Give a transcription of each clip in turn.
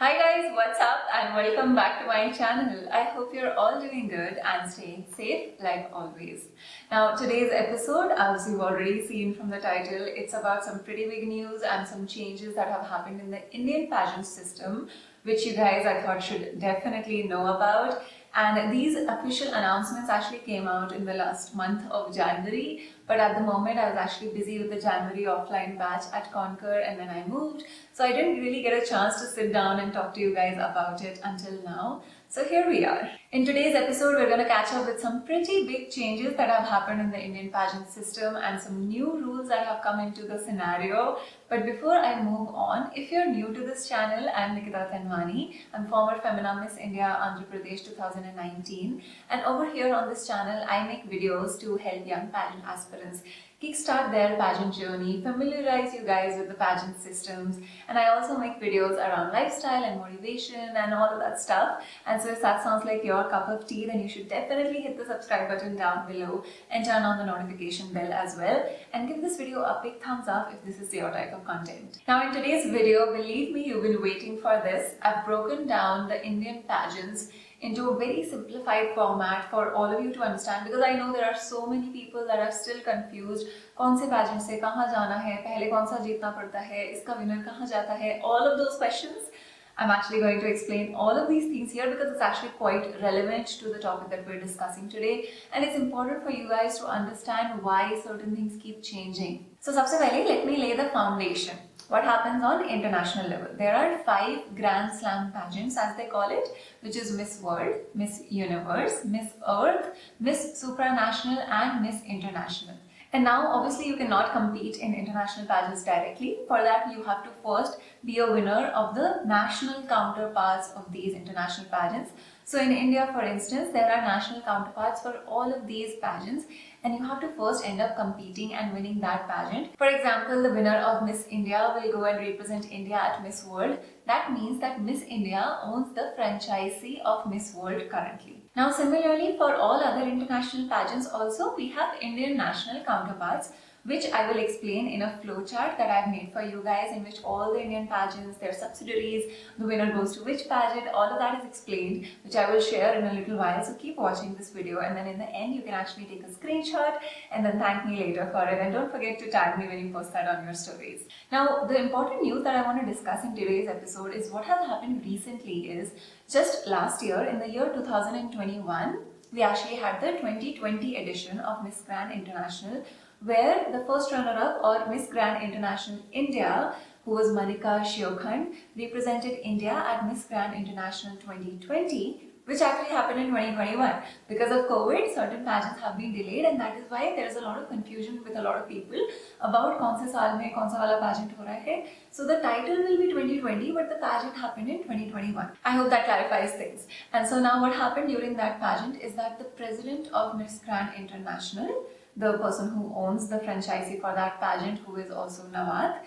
Hi guys, what's up and welcome back to my channel. I hope you're all doing good and staying safe like always. Now today's episode, as you've already seen from the title, it's about some pretty big news and some changes that have happened in the Indian pageant system, which you guys I thought should definitely know about. And these official announcements actually came out in the last month of January, but at the moment I was actually busy with the January offline batch at Conquer and then I moved. So I didn't really get a chance to sit down and talk to you guys about it until now. So here we are. In today's episode, we're going to catch up with some pretty big changes that have happened in the Indian pageant system and some new rules that have come into the scenario. But before I move on, if you're new to this channel, I'm Nikita Tanwani. I'm former Femina Miss India Andhra Pradesh 2019. And over here on this channel, I make videos to help young pageant aspirants kickstart their pageant journey, familiarize you guys with the pageant systems, and I also make videos around lifestyle and motivation and all of that stuff. And so if that sounds like your cup of tea, then you should definitely hit the subscribe button down below and turn on the notification bell as well, and give this video a big thumbs up if this is your type of content. Now in today's video, believe me, you've been waiting for this. I've broken down the Indian pageants into a very simplified format for all of you to understand, because I know there are so many people that are still confused. कौन से pageant से कहाँ जाना है, पहले कौन सा जीतना पड़ता है, इसका winner कहाँ जाता है, all of those questions. I'm actually going to explain all of these things here because it's actually quite relevant to the topic that we're discussing today, and it's important for you guys to understand why certain things keep changing. So सबसे पहले let me lay the foundation. What happens on international level? There are 5 Grand Slam pageants, as they call it, which is Miss World, Miss Universe, Miss Earth, Miss Supranational and Miss International. And now obviously you cannot compete in international pageants directly. For that you have to first be a winner of the national counterparts of these international pageants. So in India, for instance, there are national counterparts for all of these pageants, and you have to first end up competing and winning that pageant. For example, the winner of Miss India will go and represent India at Miss World. That means that Miss India owns the franchisee of Miss World currently. Now similarly, for all other international pageants also, we have Indian national counterparts, which I will explain in a flowchart that I've made for you guys, in which all the Indian pageants, their subsidiaries, the winner goes to which pageant, all of that is explained, which I will share in a little while. So keep watching this video, and then in the end you can actually take a screenshot and then thank me later for it, and don't forget to tag me when you post that on your stories. Now the important news that I want to discuss in today's episode is what has happened recently is, just last year in the year 2021, we actually had the 2020 edition of Miss Grand International, where the first runner-up, or Miss Grand International India, who was Malika Shiokhand, represented India at Miss Grand International 2020, which actually happened in 2021. Because of COVID, certain pageants have been delayed, and that is why there is a lot of confusion with a lot of people about kaun se saal mein kaun sa wala pageant ho raha hai. So the title will be 2020, but the pageant happened in 2021. I hope that clarifies things. And so now what happened during that pageant is that the president of Miss Grand International, the person who owns the franchisee for that pageant, who is also Nawat,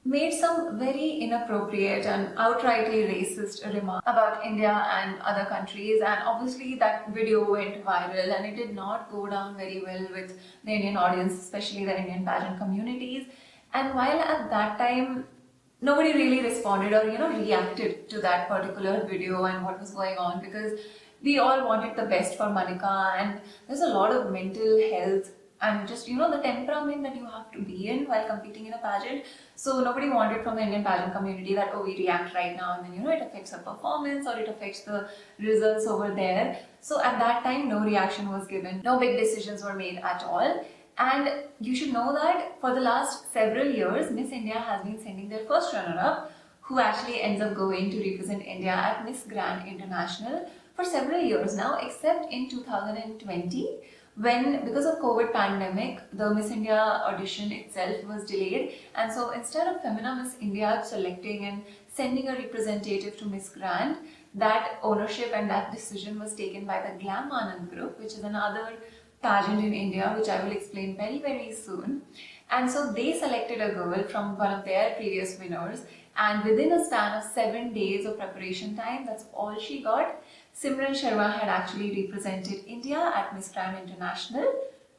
made some very inappropriate and outrightly racist remarks about India and other countries, and obviously that video went viral and it did not go down very well with the Indian audience, especially the Indian pageant communities. And while at that time nobody really responded or reacted to that particular video and what was going on, because we all wanted the best for Malika, and there's a lot of mental health and just the temperament that you have to be in while competing in a pageant. So nobody wanted from the Indian pageant community that, oh, we react right now and then it affects our performance or it affects the results over there. So at that time no reaction was given, no big decisions were made at all. And you should know that for the last several years, Miss India has been sending their first runner-up, who actually ends up going to represent India at Miss Grand International for several years now, except in 2020, when, because of COVID pandemic, the Miss India audition itself was delayed, and so instead of Femina Miss India selecting and sending a representative to Miss Grand, that ownership and that decision was taken by the Glamanand group, which is another pageant in India, which I will explain very, very soon. And so they selected a girl from one of their previous winners, and within a span of 7 days of preparation time, that's all she got, Simran Sharma had actually represented India at Miss Grand International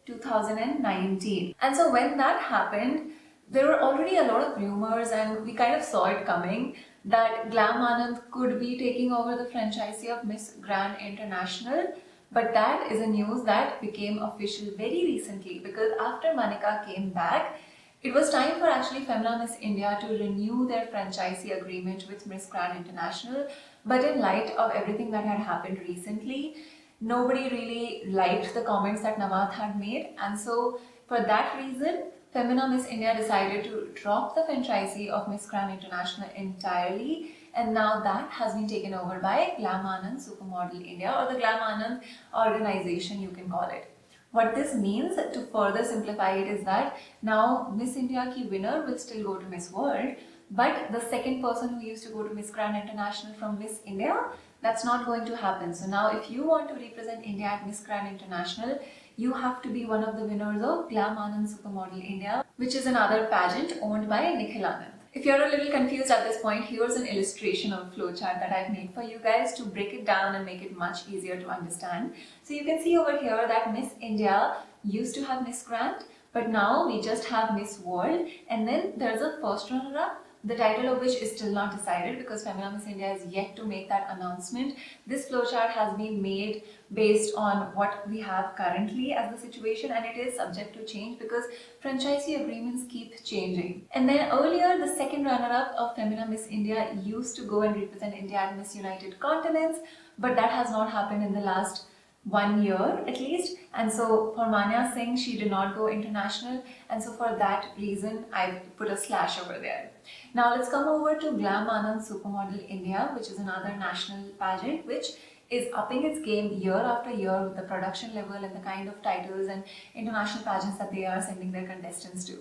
2019. And so when that happened, there were already a lot of rumors, and we kind of saw it coming, that Glamanand could be taking over the franchisee of Miss Grand International. But that is a news that became official very recently, because after Manika came back, it was time for actually Femina Miss India to renew their franchisee agreement with Miss Grand International. But in light of everything that had happened recently, nobody really liked the comments that Nawat had made, and so for that reason, Femina Miss India decided to drop the franchisee of Miss Grand International entirely, and now that has been taken over by Glamanand Supermodel India, or the Glamanand organization, you can call it. What this means, to further simplify it, is that now Miss India ki winner will still go to Miss World, but the second person who used to go to Miss Grand International from Miss India, that's not going to happen. So now if you want to represent India at Miss Grand International, you have to be one of the winners of Glamanand Supermodel India, which is another pageant owned by Nikita. If you're a little confused at this point, here's an illustration of flowchart that I've made for you guys to break it down and make it much easier to understand. So you can see over here that Miss India used to have Miss Grand, but now we just have Miss World, and then there's a first runner-up, the title of which is still not decided because Femina Miss India is yet to make that announcement. This flowchart has been made based on what we have currently as the situation, and it is subject to change because franchisee agreements keep changing. And then earlier, the second runner-up of Femina Miss India used to go and represent India at Miss United Continents, but that has not happened in the last 1 year at least, and so for Manya Singh, she did not go international, and so for that reason I put a slash over there. Now let's come over to Glamanand Supermodel India, which is another national pageant which is upping its game year after year with the production level and the kind of titles and international pageants that they are sending their contestants to.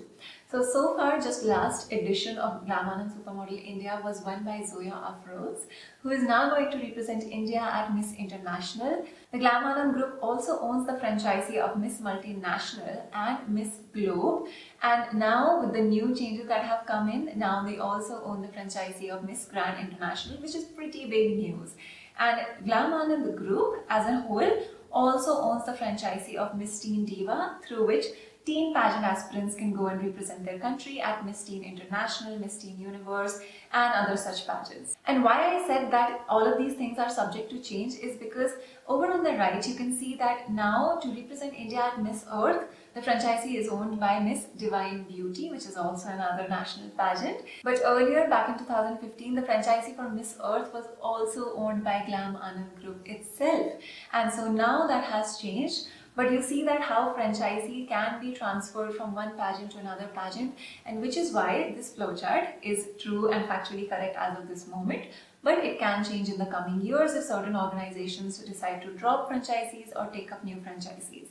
So far, just last edition of Glamanand Supermodel India was won by Zoya Afroz, who is now going to represent India at Miss International. The Glamanand group also owns the franchisee of Miss Multinational and Miss Globe, and now with the new changes that have come in, now they also own the franchisee of Miss Grand International, which is pretty big news. And Glamanand, the group as a whole, also owns the franchisee of Miss Teen Diva, through which teen pageant aspirants can go and represent their country at Miss Teen International, Miss Teen Universe, and other such pageants. And why I said that all of these things are subject to change is because over on the right you can see that now to represent India at Miss Earth, the franchisee is owned by Miss Divine Beauty, which is also another national pageant. But earlier, back in 2015, the franchisee for Miss Earth was also owned by Glamanand Group itself. And so now that has changed. But you see that how franchisee can be transferred from one pageant to another pageant, and which is why this flowchart is true and factually correct as of this moment. But it can change in the coming years if certain organizations decide to drop franchisees or take up new franchisees.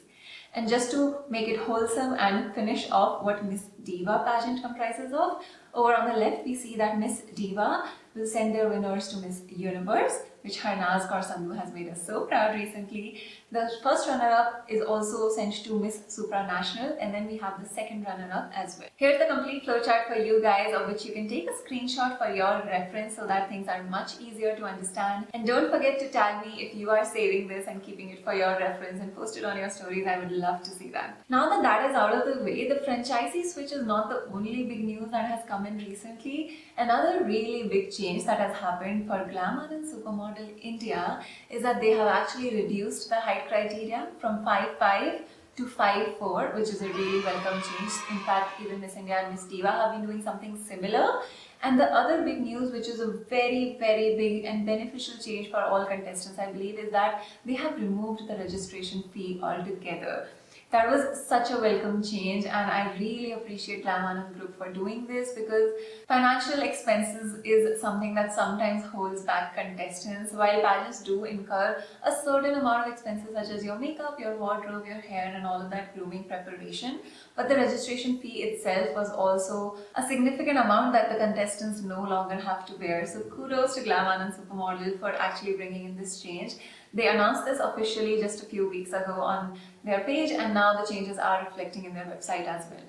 And just to make it wholesome and finish off what Miss Diva pageant comprises of, over on the left we see that Miss Diva will send their winners to Miss Universe, which Harnaz Kaur Sandhu has made us so proud recently. The first runner-up is also sent to Miss Supranational, and then we have the second runner-up as well. Here's the complete flowchart for you guys, of which you can take a screenshot for your reference so that things are much easier to understand. And don't forget to tag me if you are saving this and keeping it for your reference and post it on your stories. I would love to see that. Now that that is out of the way, the franchisee switch is not the only big news that has come in recently. Another really big change that has happened for Glamanand Supermodel India is that they have actually reduced the height criteria from 5'5" to 5'4", which is a really welcome change. In fact, even Miss India and Miss Diva have been doing something similar. And the other big news, which is a very, very big and beneficial change for all contestants, I believe, is that they have removed the registration fee altogether. That was such a welcome change, and I really appreciate Glamanand Group for doing this, because financial expenses is something that sometimes holds back contestants. While pageants do incur a certain amount of expenses such as your makeup, your wardrobe, your hair and all of that grooming preparation, but the registration fee itself was also a significant amount that the contestants no longer have to bear. So kudos to Glamanand Supermodel for actually bringing in this change. They announced this officially just a few weeks ago on their page, and now the changes are reflecting in their website as well.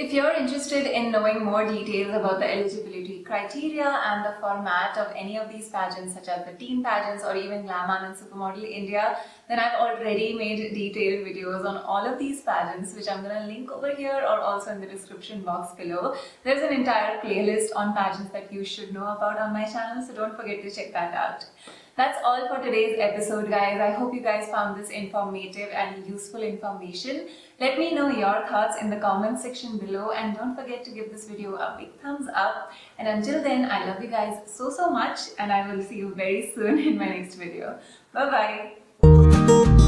If you're interested in knowing more details about the eligibility criteria and the format of any of these pageants, such as the teen pageants or even Glamanand and Supermodel India, then I've already made detailed videos on all of these pageants, which I'm going to link over here or also in the description box below. There's an entire playlist on pageants that you should know about on my channel, so don't forget to check that out. That's all for today's episode, guys. I hope you guys found this informative and useful information. Let me know your thoughts in the comment section below, and don't forget to give this video a big thumbs up. And until then, I love you guys so much, and I will see you very soon in my next video. Bye bye.